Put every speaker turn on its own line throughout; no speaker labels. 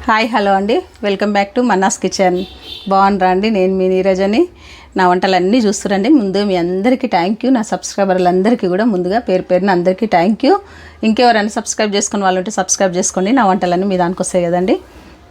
Hi hello అండి, welcome back to Manna's kitchen. బాగున్నారా అండి? నేను మీ నీరజని. నా వంటలన్నీ చూస్తురండి. ముందు మీ అందరికీ థ్యాంక్ యూ. నా సబ్స్క్రైబర్లందరికీ కూడా ముందుగా పేరు పేరున అందరికీ థ్యాంక్ యూ. ఇంకెవరైనా సబ్స్క్రైబ్ చేసుకుని వాళ్ళు ఉంటే సబ్స్క్రైబ్ చేసుకోండి. నా వంటలన్నీ మీ దానికి వస్తాయి కదండి.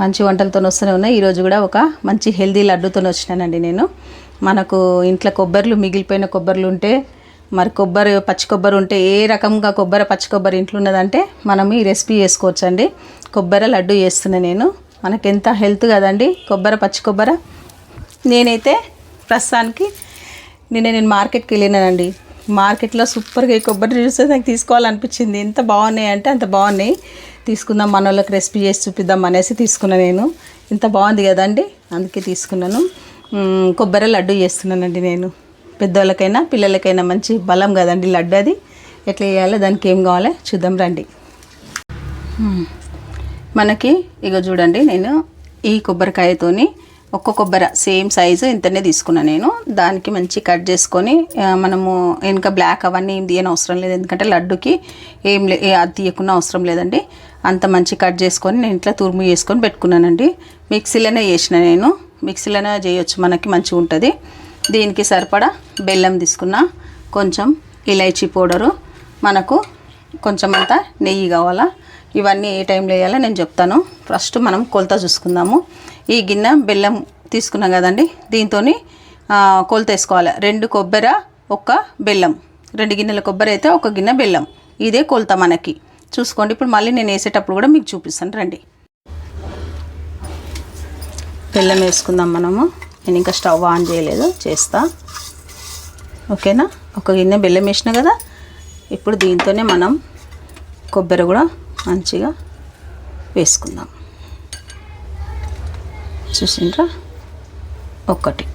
మంచి వంటలతో వస్తూనే ఉన్నాయి. ఈరోజు కూడా ఒక మంచి హెల్దీ లడ్డూతో వచ్చినానండి నేను. మనకు ఇంట్లో కొబ్బరిలు మిగిలిపోయిన కొబ్బరిలు ఉంటే, మరి కొబ్బరి పచ్చి కొబ్బరి ఉంటే, ఏ రకంగా కొబ్బరి పచ్చి కొబ్బరి ఇంట్లో ఉన్నదంటే మనం ఈ రెసిపీ చేసుకోవచ్చండి. కొబ్బరి లడ్డు చేస్తున్నా నేను. మనకెంత హెల్త్ కదండి కొబ్బరి పచ్చి కొబ్బరి. నేనైతే ప్రస్తుతానికి నేను మార్కెట్కి వెళ్ళినానండి. మార్కెట్లో సూపర్గా ఈ కొబ్బరి చూస్తే నాకు తీసుకోవాలనిపించింది. ఎంత బాగున్నాయి అంటే అంత బాగున్నాయి. తీసుకుందాం, మన వాళ్ళకి రెసిపీ చేసి చూపిద్దాం అనేసి తీసుకున్నాను నేను. ఇంత బాగుంది కదండి, అందుకే తీసుకున్నాను. కొబ్బరి లడ్డు చేస్తున్నానండి నేను. పెద్దవాళ్ళకైనా పిల్లలకైనా మంచి బలం కదండి లడ్డు. అది ఎట్లా చేయాలో, దానికి ఏం కావాలో చూద్దాం రండి. మనకి ఇక చూడండి, నేను ఈ కొబ్బరికాయతోని ఒక్క కొబ్బరి సేమ్ సైజు ఇంతనే తీసుకున్నాను నేను. దానికి మంచి కట్ చేసుకొని, మనము వెనుక బ్లాక్ అవన్నీ ఏం తీయని అవసరం లేదు, ఎందుకంటే లడ్డుకి అది తీయకుండా అవసరం లేదండి. అంత మంచి కట్ చేసుకొని నేను ఇంట్లో తురుము చేసుకొని పెట్టుకున్నానండి. మిక్సీలోనే చేసిన నేను. మిక్సీలోనే చేయొచ్చు, మనకి మంచిగా ఉంటుంది. దీనికి సరిపడా బెల్లం తీసుకున్నా, కొంచెం ఇలైచీ పౌడరు, మనకు కొంచెం అంతా నెయ్యి కావాలా. ఇవన్నీ ఏ టైంలో వేయాలో నేను చెప్తాను. ఫస్ట్ మనం కొలత చూసుకుందాము. ఈ గిన్నె బెల్లం తీసుకున్నాం కదండి, దీంతో కొలత వేసుకోవాలి. 2 కొబ్బరి 1 బెల్లం. 2 గిన్నెల కొబ్బరి అయితే 1 గిన్నె బెల్లం. ఇదే కొలత మనకి చూసుకోండి. ఇప్పుడు మళ్ళీ నేను వేసేటప్పుడు కూడా మీకు చూపిస్తాను రండి. బెల్లం వేసుకుందాం మనము. నేను ఇంకా స్టవ్ ఆన్ చేయలేదు, చేస్తా. ఓకేనా? 1 గిన్నె బెల్లం వేసిన కదా. ఇప్పుడు దీంతోనే మనం కొబ్బరి కూడా మంచిగా వేసుకుందాం. చూసిండ్రా? 1.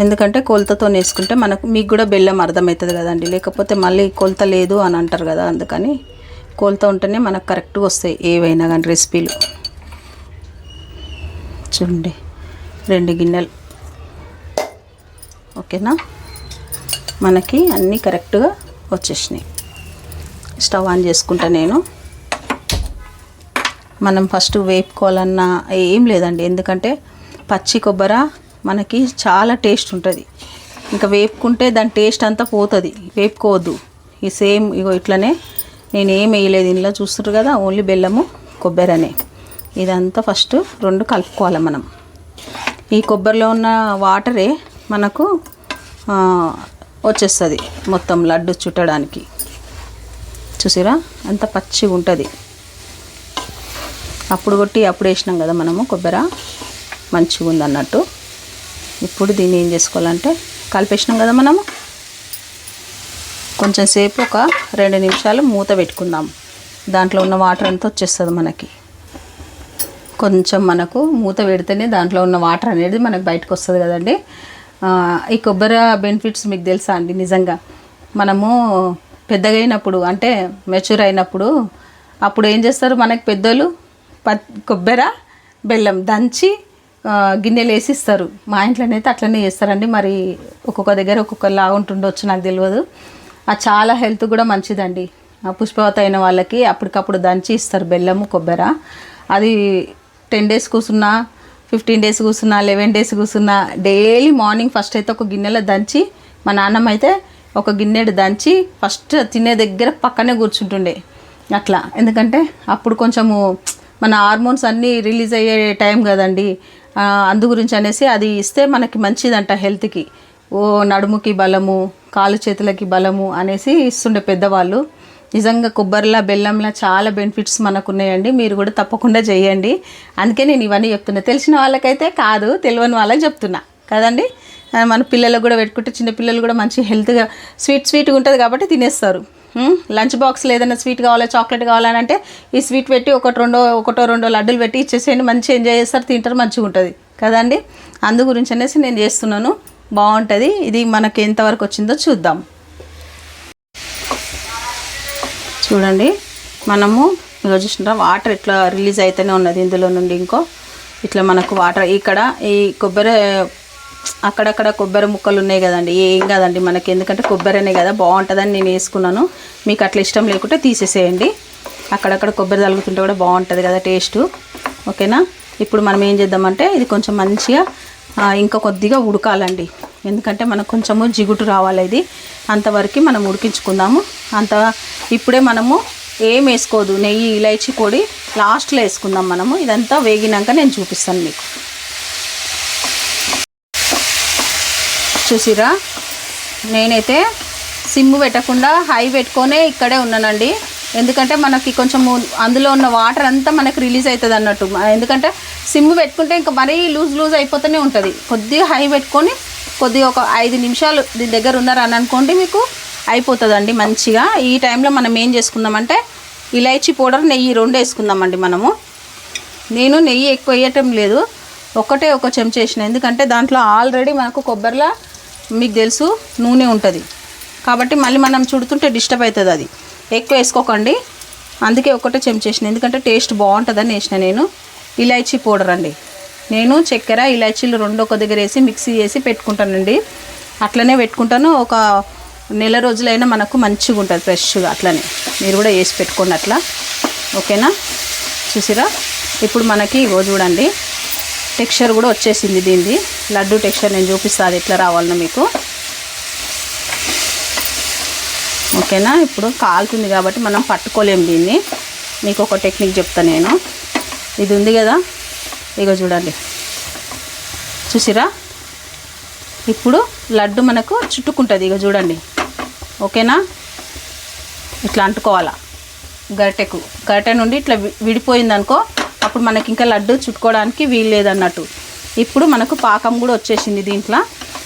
ఎందుకంటే కొలతతో వేసుకుంటే మీకు కూడా బెల్లం అర్థమవుతుంది కదండి. లేకపోతే మళ్ళీ కొలత లేదు అని అంటారు కదా. అందుకని కొలత ఉంటేనే మనకు కరెక్ట్గా వస్తాయి ఏవైనా కానీ రెసిపీలు. చూడండి, 2 గిన్నెలు. ఓకేనా? మనకి అన్నీ కరెక్ట్గా వచ్చేసినాయి. స్టవ్ ఆన్ చేసుకుంటా నేను. మనం ఫస్ట్ వేపుకోవాలన్నా ఏం లేదండి, ఎందుకంటే పచ్చి కొబ్బరి మనకి చాలా టేస్ట్ ఉంటుంది. ఇంకా వేపుకుంటే దాని టేస్ట్ అంతా పోతుంది. వేపుకోవద్దు. ఈ సేమ్ ఇగో ఇట్లనే నేను ఏం వేయలేదు ఇందులో, చూస్తున్నారు కదా. ఓన్లీ బెల్లము కొబ్బరి అనే ఇదంతా ఫస్ట్ 2 కలుపుకోవాలి మనం. ఈ కొబ్బరిలో ఉన్న వాటరే మనకు వచ్చేస్తుంది మొత్తం లడ్డు చుట్టడానికి. చూసిరా అంత పచ్చిగా ఉంటుంది. అప్పుడు కొట్టి అప్పుడు వేసినాం కదా మనము కొబ్బరి, మంచిగా ఉంది అన్నట్టు. ఇప్పుడు దీన్ని ఏం చేసుకోవాలంటే, కలిపేసినాం కదా మనము, కొంచెం సేపు ఒక 2 నిమిషాలు మూత పెట్టుకుందాం. దాంట్లో ఉన్న వాటర్ అంతా వచ్చేస్తుంది మనకి. కొంచెం మనకు మూత పెడితేనే దాంట్లో ఉన్న వాటర్ అనేది మనకు బయటకు వస్తుంది కదండి. ఈ కొబ్బరి బెనిఫిట్స్ మీకు తెలుసా అండి? నిజంగా మనము పెద్దగా అయినప్పుడు, అంటే మెచ్యూర్ అయినప్పుడు, అప్పుడు ఏం చేస్తారు మనకి పెద్దోళ్ళు? కొబ్బరి బెల్లం దంచి గిన్నెలు వేసిస్తారు. మా ఇంట్లోనైతే అట్లనే చేస్తారండి. మరి ఒక్కొక్క దగ్గర ఒక్కొక్కలా ఉంటుండొచ్చు, నాకు తెలియదు. అది చాలా హెల్త్ కూడా మంచిదండి. పుష్పవతి అయిన వాళ్ళకి అప్పటికప్పుడు దంచి ఇస్తారు బెల్లము కొబ్బరి. అది 10 డేస్ కూర్చున్నా, 15 డేస్ కూర్చున్నా, 11 డేస్ కూర్చున్నా, డైలీ మార్నింగ్ ఫస్ట్ అయితే 1 గిన్నెలో దంచి, మా నాన్నమ్మ అయితే 1 గిన్నెడు దంచి ఫస్ట్ తినే దగ్గర పక్కనే కూర్చుంటుండే అట్లా. ఎందుకంటే అప్పుడు కొంచెము మన హార్మోన్స్ అన్నీ రిలీజ్ అయ్యే టైం కదండి. అందు గురించి అనేసి అది ఇస్తే మనకి మంచిదంట హెల్త్కి. నడుముకి బలము, కాలు చేతులకి బలము అనేసి ఇస్తుండే పెద్దవాళ్ళు. నిజంగా కొబ్బరిలా బెల్లంలా చాలా బెనిఫిట్స్ మనకు ఉన్నాయండి. మీరు కూడా తప్పకుండా చేయండి. అందుకే నేను ఇవన్నీ చెప్తున్నా. తెలిసిన వాళ్ళకైతే కాదు, తెలియని వాళ్ళకి చెప్తున్నా కదండి. మన పిల్లలకు కూడా పెట్టుకుంటే, చిన్న పిల్లలు కూడా మంచి హెల్త్గా స్వీట్గా ఉంటుంది కాబట్టి తినేస్తారు. లంచ్ బాక్స్లో ఏదైనా స్వీట్ కావాలా, చాక్లెట్ కావాలని అంటే ఈ స్వీట్ పెట్టి ఒకటో రెండో లడ్డూలు పెట్టి ఇచ్చేసేయండి, మంచిగా ఎంజాయ్ చేస్తారు, తింటారు, మంచిగా ఉంటుంది కదండి. అందు గురించి అనేసి నేను చేస్తున్నాను. బాగుంటుంది. ఇది మనకి ఎంతవరకు వచ్చిందో చూద్దాం. చూడండి, మనము ఇక చూసినారా వాటర్ ఇట్లా రిలీజ్ అయితేనే ఉన్నది ఇందులో నుండి. ఇంకో ఇట్లా మనకు వాటర్ ఇక్కడ ఈ కొబ్బరి అక్కడక్కడ కొబ్బరి ముక్కలు ఉన్నాయి కదండి, ఏం కాదండి మనకి, ఎందుకంటే కొబ్బరినే కదా బాగుంటుందని నేను వేసుకున్నాను. మీకు అట్లా ఇష్టం లేకుంటే తీసేసేయండి. అక్కడక్కడ కొబ్బరి తలుగుతుంటే కూడా బాగుంటుంది కదా టేస్టు. ఓకేనా. ఇప్పుడు మనం ఏం చేద్దామంటే ఇది కొంచెం మంచిగా ఇంకా కొద్దిగా ఉడకాలండి. ఎందుకంటే మనకు కొంచెము జిగుటు రావాలి. ఇది అంతవరకు మనం ఉడికించుకుందాము. ఇప్పుడే మనము ఏం వేసుకోదు, నెయ్యి ఇలాచీ పొడి లాస్ట్లో వేసుకుందాం మనము. ఇదంతా వేగినాక నేను చూపిస్తాను మీకు. చూసిరా, నేనైతే సిమ్ పెట్టకుండా హై పెట్టుకొనే ఇక్కడే ఉన్నానండి. ఎందుకంటే మనకి కొంచెం అందులో ఉన్న వాటర్ అంతా మనకి రిలీజ్ అవుతుంది అన్నట్టు. ఎందుకంటే సిమ్ పెట్టుకుంటే ఇంకా మరీ లూజ్ అయిపోతూనే ఉంటుంది. కొద్దిగా హై పెట్టుకొని కొద్దిగా ఒక 5 నిమిషాలు దీని దగ్గర ఉన్నారని అనుకోండి, మీకు అయిపోతుందండి మంచిగా. ఈ టైంలో మనం ఏం చేసుకుందామంటే ఇలాచీ పౌడర్, నెయ్యి 2 వేసుకుందామండి మనము. నేను నెయ్యి ఎక్కువ వేయటం లేదు, ఒక చెంచా వేసిన. ఎందుకంటే దాంట్లో ఆల్రెడీ మనకు కొబ్బరిలో మీకు తెలుసు నూనె ఉంటుంది కాబట్టి మళ్ళీ మనం చుడుతుంటే డిస్టర్బ్ అవుతుంది. అది ఎక్కువ వేసుకోకండి. అందుకే ఒకటే చెంచా వేసిన, ఎందుకంటే టేస్ట్ బాగుంటుందని వేసిన నేను. ఇలాచీ పౌడర్ అండి. నేను చక్కెర ఇలాచీలు 2 ఒక దగ్గర వేసి మిక్సీ చేసి పెట్టుకుంటానండి. అట్లనే పెట్టుకుంటాను. ఒక నెల రోజులైనా మనకు మంచిగా ఉంటుంది ఫ్రెష్గా. అట్లనే మీరు కూడా వేసి పెట్టుకోండి అట్లా. ఓకేనా. చూసిరా, ఇప్పుడు మనకి ఇగో చూడండి టెక్స్చర్ కూడా వచ్చేసింది దీనిది. లడ్డు టెక్స్చర్ నేను చూపిస్తాను ఎట్లా రావాలన్నా మీకు. ఓకేనా. ఇప్పుడు కాలుతుంది కాబట్టి మనం పట్టుకోలేము దీన్ని. మీకు ఒక టెక్నిక్ చెప్తాను నేను. ఇది ఉంది కదా, ఇగో చూడండి. చూసిరా, ఇప్పుడు లడ్డు మనకు చుట్టుకుంటుంది. ఇగో చూడండి. ఓకేనా. ఇట్లా అంటుకోవాలా గరిటె నుండి ఇట్లా విడిపోయిందనుకో, అప్పుడు మనకి ఇంకా లడ్డు చుట్టుకోవడానికి వీలు లేదన్నట్టు. ఇప్పుడు మనకు పాకం కూడా వచ్చేసింది దీంట్లో.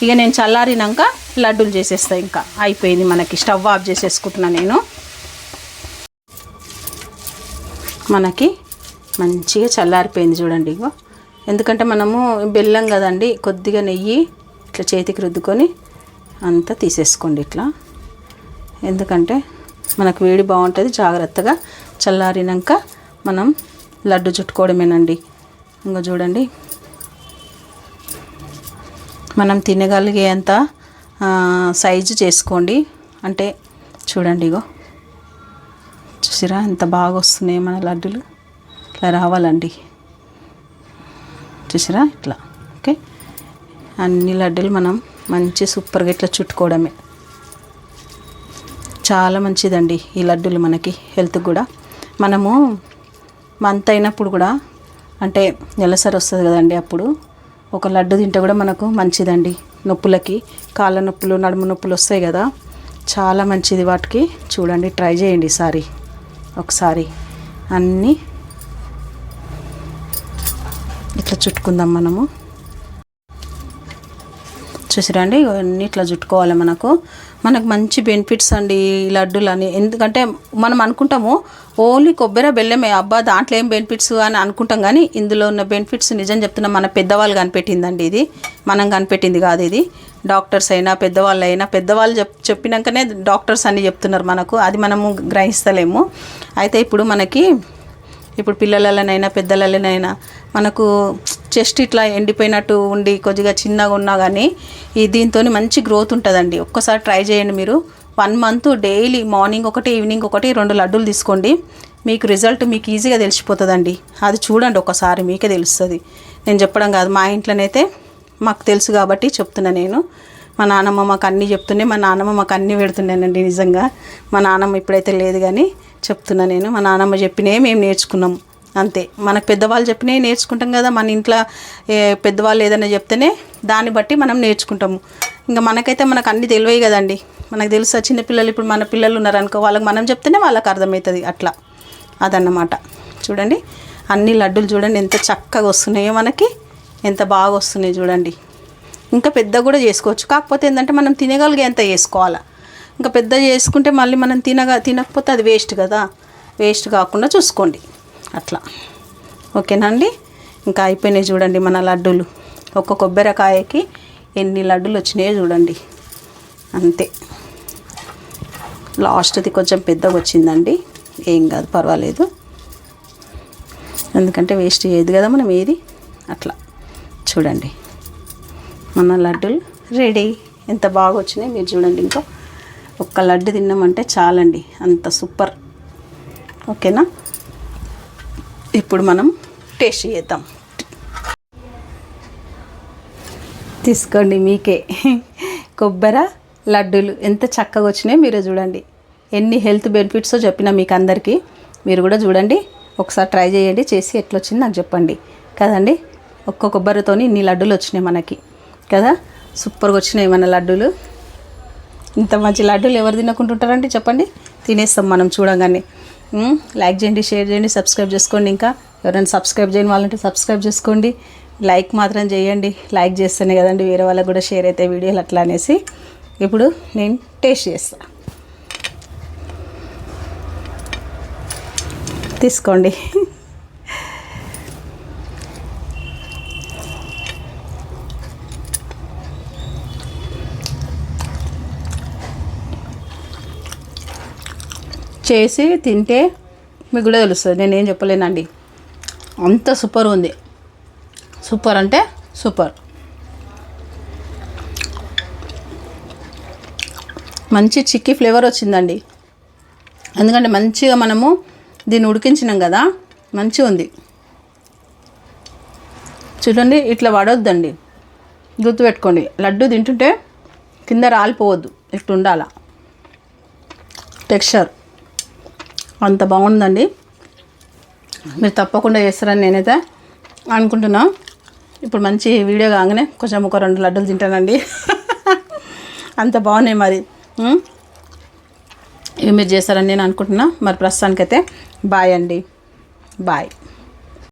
ఇక నేను చల్లారినాక లడ్డూలు చేసేస్తా. ఇంకా అయిపోయింది మనకి. స్టవ్ ఆఫ్ చేసేసుకుంటున్నాను నేను. మనకి మంచిగా చల్లారిపోయింది చూడండి. ఇగో ఎందుకంటే మనము బెల్లం కదండి, కొద్దిగా నెయ్యి ఇట్లా చేతికి రుద్దుకొని అంతా తీసేసుకోండి ఇట్లా. ఎందుకంటే మనకు వేడి బాగుంటుంది. జాగ్రత్తగా చల్లారినాక మనం లడ్డు చుట్టుకోవడమేనండి. ఇంకా చూడండి, మనం తినగలిగేంత సైజు చేసుకోండి. అంటే చూడండి, ఇగో చూసిరా ఎంత బాగా వస్తున్నాయి మన లడ్డులు. ఇట్లా రావాలండి. చూసిరా ఇట్లా. ఓకే, అన్ని లడ్డులు మనం మంచి సూపర్గా ఇట్లా చుట్టుకోవడమే. చాలా మంచిదండి ఈ లడ్డూలు మనకి హెల్త్కి కూడా. మనము మంత్ అయినప్పుడు కూడా అంటే నెలసరి వస్తుంది కదండి, అప్పుడు ఒక లడ్డు తింటే కూడా మనకు మంచిదండి. నొప్పులకి, కాళ్ళ నొప్పులు, నడుము నొప్పులు వస్తాయి కదా, చాలా మంచిది వాటికి. చూడండి, ట్రై చేయండి ఈసారి. ఒకసారి అన్నీ ఇట్లా చుట్టుకుందాం మనము. చూసిరండి, ఇవన్నీ ఇట్లా చుట్టుకోవాలి. మనకు మంచి బెనిఫిట్స్ అండి ఈ లడ్డూలని. ఎందుకంటే మనం అనుకుంటాము ఓన్లీ కొబ్బరి బెల్లమే, అబ్బా దాంట్లో ఏం బెనిఫిట్స్ అని అనుకుంటాం. కానీ ఇందులో ఉన్న బెనిఫిట్స్ నిజం చెప్తున్నా, మన పెద్దవాళ్ళు కనిపెట్టిందండి ఇది. మనం కనిపెట్టింది కాదు ఇది. డాక్టర్స్ అయినా పెద్దవాళ్ళు అయినా, పెద్దవాళ్ళు చెప్పినాకనే డాక్టర్స్ అని చెప్తున్నారు మనకు. అది మనము గ్రహిస్తలేము. అయితే ఇప్పుడు పిల్లలనైనా పెద్దలనైనా మనకు చెస్ట్ ఇట్లా ఎండిపోయినట్టు ఉండి కొద్దిగా చిన్నగా ఉన్నా కానీ దీంతో మంచి గ్రోత్ ఉంటుందండి. ఒక్కసారి ట్రై చేయండి మీరు. 1 మంత్ డైలీ మార్నింగ్ ఒకటి, ఈవినింగ్ ఒకటి, 2 లడ్డూలు తీసుకోండి. మీకు రిజల్ట్ మీకు ఈజీగా తెలిసిపోతుందండి. అది చూడండి ఒకసారి, మీకే తెలుస్తుంది. నేను చెప్పడం కాదు, మా ఇంట్లోనైతే మాకు తెలుసు కాబట్టి చెప్తున్నా నేను. మా నాన్నమ్మ మాకు అన్నీ చెప్తుండే, మా నాన్నమ్మ మాకు అన్నీ పెడుతున్నానండి. నిజంగా మా నాన్నమ్మ ఇప్పుడైతే లేదు కానీ చెప్తున్నా నేను. మా నాన్నమ్మ చెప్పినే మేము నేర్చుకున్నాం అంతే. మనకు పెద్దవాళ్ళు చెప్పినే నేర్చుకుంటాం కదా. మన ఇంట్లో పెద్దవాళ్ళు ఏదైనా చెప్తేనే దాన్ని బట్టి మనం నేర్చుకుంటాము. ఇంకా మనకు అన్నీ తెలివే కదండి. మనకు తెలుసా, చిన్నపిల్లలు ఇప్పుడు మన పిల్లలు ఉన్నారనుకో, వాళ్ళకి మనం చెప్తేనే వాళ్ళకి అర్థమవుతుంది. అట్లా అదన్నమాట. చూడండి, అన్ని లడ్డూలు చూడండి ఎంత చక్కగా వస్తున్నాయో మనకి, ఎంత బాగా వస్తున్నాయి చూడండి. ఇంకా పెద్ద కూడా చేసుకోవచ్చు. కాకపోతే ఏంటంటే మనం తినగలిగేంత చేసుకోవాలి. ఇంకా పెద్ద చేసుకుంటే మళ్ళీ మనం తినకపోతే అది వేస్ట్ కదా. వేస్ట్ కాకుండా చూసుకోండి అట్లా. ఓకేనా అండి. ఇంకా అయిపోయినాయి చూడండి మన లడ్డూలు. ఒక్క కొబ్బరికాయకి ఎన్ని లడ్డూలు వచ్చినాయో చూడండి. అంతే. లాస్ట్ది కొంచెం పెద్దగా వచ్చిందండి, ఏం కాదు, పర్వాలేదు. ఎందుకంటే వేస్ట్ చేయదు కదా మనం ఏది. అట్లా చూడండి, మన లడ్డూలు రెడీ. ఎంత బాగా వచ్చినాయి మీరు చూడండి. ఒక్క లడ్డు తిన్నామంటే చాలండి, అంత సూపర్. ఓకేనా. ఇప్పుడు మనం టేస్ట్ చేద్దాం. తీసుకోండి మీకే కొబ్బరి లడ్డూలు ఎంత చక్కగా వచ్చినాయో మీరే చూడండి. ఎన్ని హెల్త్ బెనిఫిట్సో చెప్పిన మీకు అందరికీ. మీరు కూడా చూడండి, ఒకసారి ట్రై చేయండి, చేసి ఎట్లా వచ్చింది నాకు చెప్పండి కదండి. ఒక్క కొబ్బరితో ఇన్ని లడ్డూలు వచ్చినాయి మనకి కదా. సూపర్గా వచ్చినాయి మన లడ్డూలు. ఇంత మంచి లడ్డూలు ఎవరు తినకుంటుంటారంటే చెప్పండి, తినేస్తాం మనం చూడగానే. లైక్ చేయండి, షేర్ చేయండి, సబ్స్క్రైబ్ చేసుకోండి. ఇంకా ఎవరైనా సబ్స్క్రైబ్ చేయని వాళ్ళంటే సబ్స్క్రైబ్ చేసుకోండి. లైక్ మాత్రం చేయండి. లైక్ చేస్తేనే కదండి వేరే వాళ్ళకి కూడా షేర్ అయితే వీడియోలు అట్లా అనేసి. ఇప్పుడు నేను టేస్ట్ చేస్తాను. తీసుకోండి. చేసి తింటే మీకు కూడా తెలుస్తుంది, నేనేం చెప్పలేనండి. అంత సూపర్ ఉంది. సూపర్ అంటే సూపర్. మంచి చిక్కీ ఫ్లేవర్ వచ్చిందండి. ఎందుకంటే మంచిగా మనము దీన్ని ఉడికించినాం కదా, మంచిగా ఉంది. చూడండి, ఇట్లా పడొద్దండి, గుర్తుపెట్టుకోండి. లడ్డు తింటుంటే కింద రాలిపోవద్దు, ఇట్లా ఉండాల టెక్స్చర్. అంత బాగుందండి. మీరు తప్పకుండా చేస్తారని నేనైతే అనుకుంటున్నా. ఇప్పుడు మంచి వీడియో కాగానే కొంచెం ఒక 2 లడ్డూలు తింటానండి. అంత బాగున్నాయి మరి. ఇవి మీరు చేస్తారని నేను అనుకుంటున్నా. మరి ప్రస్తుతానికైతే బాయ్ అండి, బాయ్.